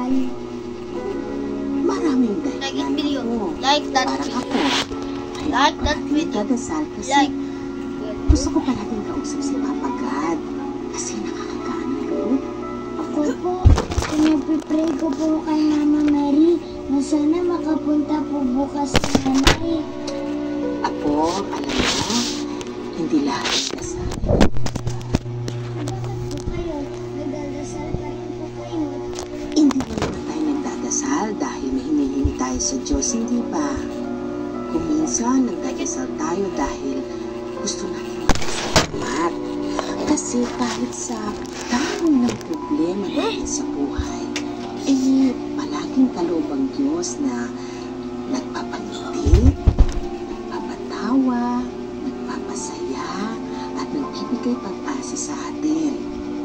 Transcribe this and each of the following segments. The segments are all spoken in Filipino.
nagdadasal? Maraming Like that dahilan video. ako. Like that Parang video. ako. Like that Kaya video. nagdadasal kasi Like. gusto ko palaging kausap si Papa God. Kasi nakakagaan ng loob. Ako po, pinagpipray ko po kay Mama Mary na sana makapunta po bukas si nanay. Apo, alam mo, hindi lahat dasal. Bakit po kayo? Nagdadasal pa rin po kayo. Hindi na naman tayo nagdadasal dahil may hinihingi tayo sa Diyos, hindi ba? Kung minsan nagdadasal tayo dahil gusto natin magpasalamat. Kasi kahit sa dami ng problema natin sa buhay, palaging kaloob ang Diyos na nagpapangiti, nagpapatawa, nagpapasaya, at nagbibigay pag-asa sa atin.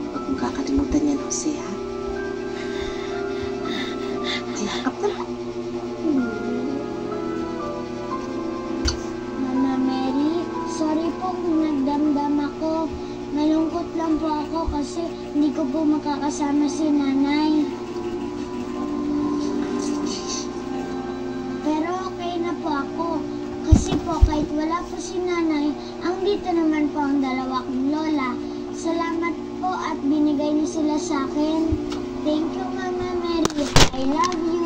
Huwag mong kakalimutan yan, Jose, ha? Ayakap na lang. Mama Mary, sorry po kung nagdamdam ako. Malungkot lang po ako kasi hindi ko po makakasama si nanay. Pero okay na po ako. Kasi po kahit wala po si nanay, ang dito naman po ang dalawa kong lola. Salamat po at binigay niyo sila sa akin. Thank you, Mama Mary. I love you.